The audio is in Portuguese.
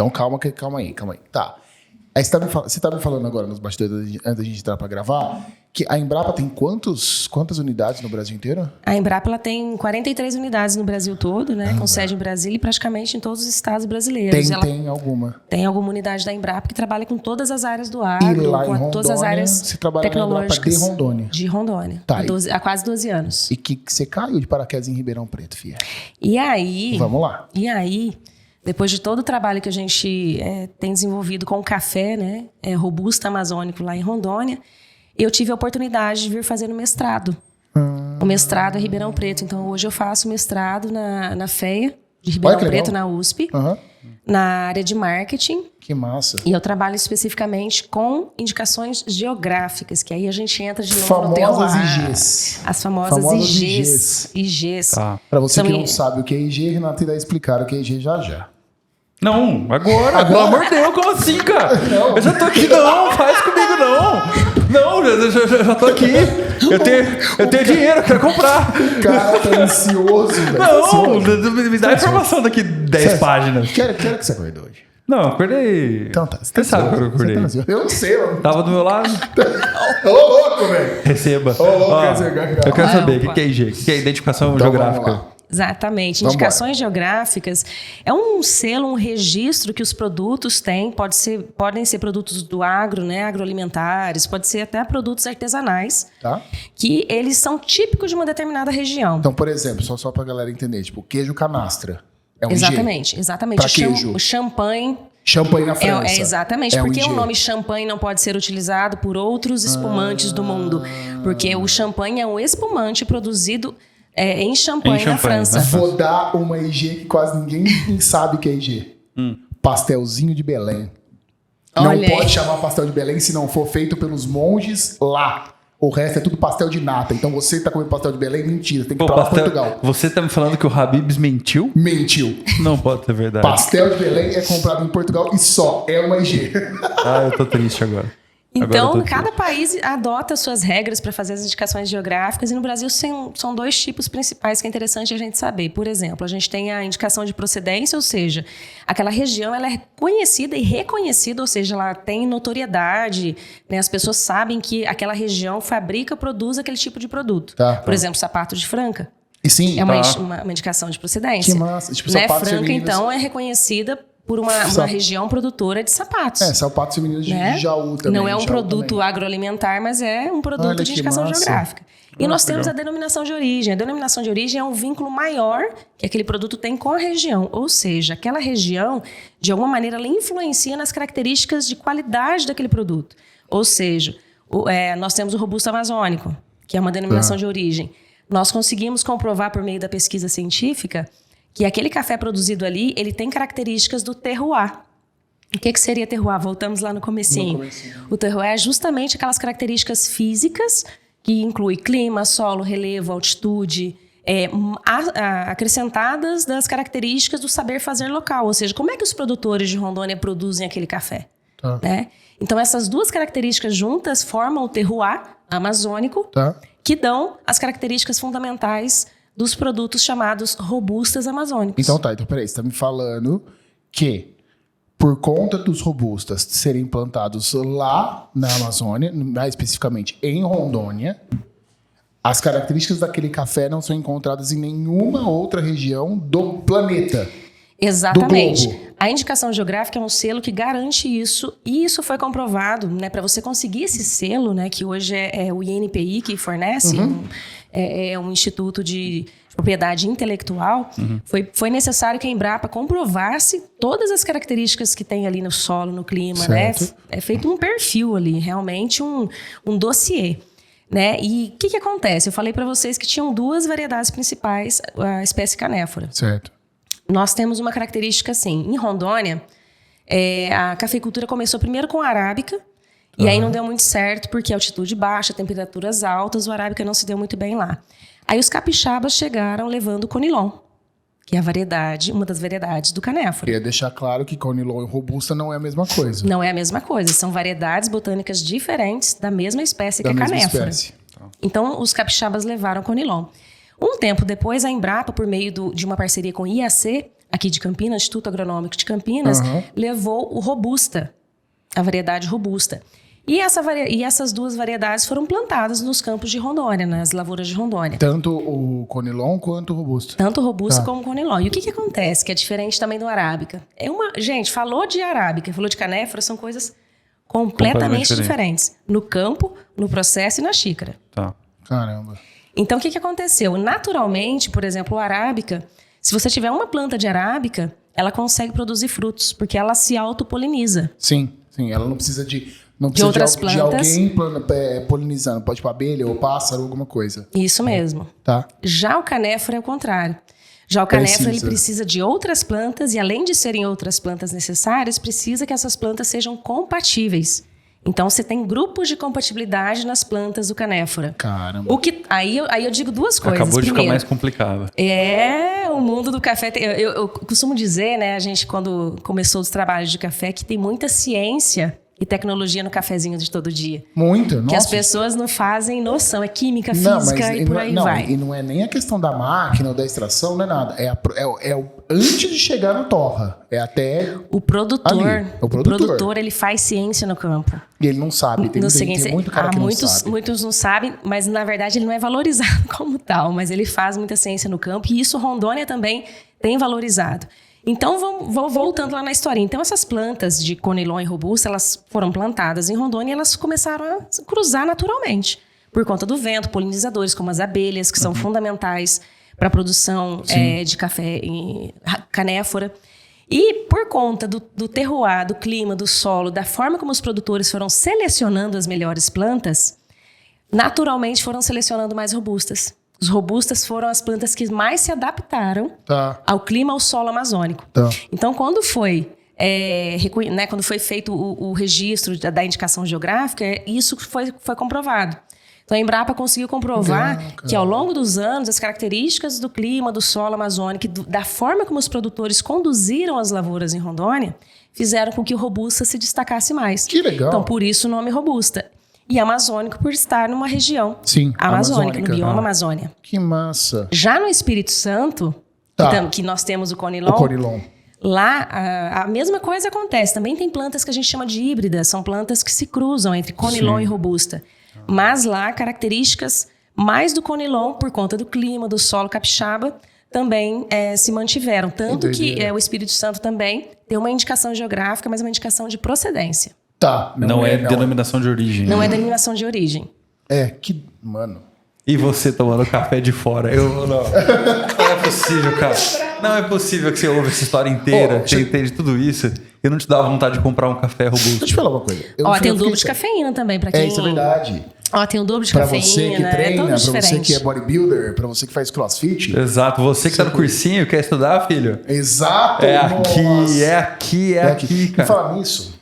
Então, calma aí. Tá. Aí você tá me falando agora nos bastidores, antes da gente entrar para gravar, que a Embrapa tem quantas unidades no Brasil inteiro? A Embrapa ela tem 43 unidades no Brasil todo, né? Com sede em Brasília e praticamente em todos os estados brasileiros. Tem alguma? Tem alguma unidade da Embrapa que trabalha com todas as áreas do agro, E lá com em Rondônia, todas as áreas você trabalha tecnológicas. Na Embrapa de Rondônia? De Rondônia. Tá, Há quase 12 anos. E que você caiu de paraquedas em Ribeirão Preto, filha? E aí... Vamos lá. E aí... Depois de todo o trabalho que a gente tem desenvolvido com o café, né, robusta amazônico lá em Rondônia, eu tive a oportunidade de vir fazer o mestrado. O mestrado é Ribeirão Preto. Então, hoje eu faço mestrado na FEA de Ribeirão Preto, na USP, na área de marketing. Que massa. E eu trabalho especificamente com indicações geográficas, que aí a gente entra de novo no terroir. IGs. As famosas IGs. Tá. Para você que não sabe o que é IG, Renato irá explicar o que é IG já. Não, agora, pelo amor de Deus, como assim, cara? Não. Eu já tô aqui, não, faz comigo, não. Não, eu já tô aqui. Eu tenho dinheiro, eu quero comprar. O cara tá ansioso, velho. Não, me dá informação daqui 10 páginas. Quero que você acordou hoje. Não, eu acordei. Então tá. Você sabe quando eu acordei. Eu não sei, mano. Tava do meu lado. Ô, louco, velho. Receba. Eu quero saber o que é IG, o que é identificação geográfica. Exatamente. Indicações geográficas é um selo, um registro que os produtos têm. Podem ser produtos do agro, né, agroalimentares, pode ser até produtos artesanais, tá, que eles são típicos de uma determinada região. Então, por exemplo, só pra galera entender, tipo, queijo canastra é um exatamente. Pra queijo. O champanhe na França. Exatamente, porque o nome champanhe não pode ser utilizado por outros espumantes do mundo. Porque o champanhe é um espumante produzido em Champagne, na França. Vou dar uma IG que quase ninguém sabe que é IG. Pastelzinho de Belém. Não pode chamar pastel de Belém se não for feito pelos monges lá. O resto é tudo pastel de nata. Então você tá comendo pastel de Belém, mentira. Tem que ir pra lá Portugal. Você tá me falando que o Habib's mentiu? Mentiu. Não pode ser verdade. Pastel de Belém é comprado em Portugal e só é uma IG. Eu tô triste agora. Então, cada país adota suas regras para fazer as indicações geográficas e no Brasil são dois tipos principais que é interessante a gente saber. Por exemplo, a gente tem a indicação de procedência, ou seja, aquela região ela é conhecida e reconhecida, ou seja, ela tem notoriedade, né? As pessoas sabem que aquela região fabrica, produz aquele tipo de produto. Por exemplo, sapato de Franca. E sim, é uma indicação de procedência. Que massa. Tipo, Franca, então, é reconhecida por uma região produtora de sapatos. Sapatos femininos de Jaú também. Não é um produto agroalimentar, mas é um produto de indicação geográfica. E nós temos a denominação de origem. A denominação de origem é um vínculo maior que aquele produto tem com a região. Ou seja, aquela região, de alguma maneira, ela influencia nas características de qualidade daquele produto. Ou seja, nós temos o robusto amazônico, que é uma denominação de origem. Nós conseguimos comprovar por meio da pesquisa científica que aquele café produzido ali, ele tem características do terroir. O que seria terroir? Voltamos lá no comecinho. O terroir é justamente aquelas características físicas que inclui clima, solo, relevo, altitude, acrescentadas das características do saber fazer local. Ou seja, como é que os produtores de Rondônia produzem aquele café? Né? Então, essas duas características juntas formam o terroir amazônico, que dão as características fundamentais dos produtos chamados robustas amazônicos. Então peraí, você tá me falando que por conta dos robustas serem plantados lá na Amazônia, mais especificamente em Rondônia, as características daquele café não são encontradas em nenhuma outra região do planeta. Exatamente. A indicação geográfica é um selo que garante isso, e isso foi comprovado, né, para você conseguir esse selo, né, que hoje é o INPI que fornece, é um instituto de propriedade intelectual, foi necessário que a Embrapa comprovasse todas as características que tem ali no solo, no clima, né? É feito um perfil ali, realmente um dossiê. Né? E o que acontece? Eu falei para vocês que tinham duas variedades principais, a espécie canéfora. Certo. Nós temos uma característica assim, em Rondônia, a cafeicultura começou primeiro com a arábica, e aí não deu muito certo, porque altitude baixa, temperaturas altas, o arábica não se deu muito bem lá. Aí os capixabas chegaram levando o conilon, que é uma das variedades do canéfora. Queria deixar claro que conilon e robusta não é a mesma coisa. Não é a mesma coisa, são variedades botânicas diferentes da mesma espécie que é canéfora. Então, os capixabas levaram conilon. Um tempo depois, a Embrapa, por meio de uma parceria com o IAC, aqui de Campinas, Instituto Agronômico de Campinas, levou o Robusta, a variedade Robusta. E essas duas variedades foram plantadas nos campos de Rondônia, nas lavouras de Rondônia. Tanto o Conilon quanto o Robusta. Tanto o Robusta como o Conilon. E o que acontece? Que é diferente também do Arábica. Gente, falou de Arábica, falou de canéfora, são coisas completamente diferentes. No campo, no processo e na xícara. Tá. Caramba. Então, o que aconteceu? Naturalmente, por exemplo, o Arábica, se você tiver uma planta de Arábica, ela consegue produzir frutos, porque ela se autopoliniza. Sim, ela não precisa de outras plantas. De alguém polinizando. Pode ir abelha ou pássaro, alguma coisa. Isso mesmo. Tá. Já o canéfora é o contrário. Já o canéfora ele precisa de outras plantas e, além de serem outras plantas necessárias, precisa que essas plantas sejam compatíveis. Então, você tem grupos de compatibilidade nas plantas do canéfora. Caramba. Aí eu digo duas coisas. Acabou de Primeiro, ficar mais complicado. O mundo do café... Eu costumo dizer, né, a gente, quando começou os trabalhos de café, que tem muita ciência e tecnologia no cafezinho de todo dia. Muita, nossa. Que as pessoas não fazem noção. É química, física e por aí vai. E não é nem a questão da máquina ou da extração, não é nada. É o antes de chegar na torra. É até o produtor. Ali. O produtor, ele faz ciência no campo. E ele não sabe. Tem muito cara que não sabe. Muitos não sabem, mas na verdade ele não é valorizado como tal. Mas ele faz muita ciência no campo. E isso Rondônia também tem valorizado. Então, vamos voltando lá na história. Então, essas plantas de Conilon e Robusta, elas foram plantadas em Rondônia e elas começaram a cruzar naturalmente. Por conta do vento, polinizadores como as abelhas, que são fundamentais para a produção de café e canéfora. E por conta do terroir, do clima, do solo, da forma como os produtores foram selecionando as melhores plantas, naturalmente foram selecionando mais robustas. Os robustas foram as plantas que mais se adaptaram ao clima, ao solo amazônico. Então, quando foi feito o registro da indicação geográfica, isso foi comprovado. Então, a Embrapa conseguiu comprovar que, ao longo dos anos, as características do clima, do solo amazônico, da forma como os produtores conduziram as lavouras em Rondônia, fizeram com que o Robusta se destacasse mais. Que legal! Então, por isso o nome Robusta. E amazônico por estar numa região amazônica, no bioma Amazônia. Que massa! Já no Espírito Santo, que nós temos o Conilon, lá a mesma coisa acontece. Também tem plantas que a gente chama de híbridas, são plantas que se cruzam entre Conilon e Robusta. Mas lá, características mais do Conilon, por conta do clima, do solo capixaba, também se mantiveram. Tanto que o Espírito Santo também tem uma indicação geográfica, mas uma indicação de procedência. Não é denominação de origem. Não é denominação de origem. Mano. E você tomando café de fora? Não é possível, cara. Não é possível que você ouve essa história inteira, você entende tudo isso e não te dá vontade de comprar um café robusto. Deixa eu te falar uma coisa. Tem o dobro de cafeína também, pra quem... Isso é verdade. Tem o dobro de cafeína. Pra você que treina, pra você que é bodybuilder, pra você que faz crossfit. Exato. Você que tá no cursinho, quer estudar, filho? Exato. É aqui, cara. E falar nisso...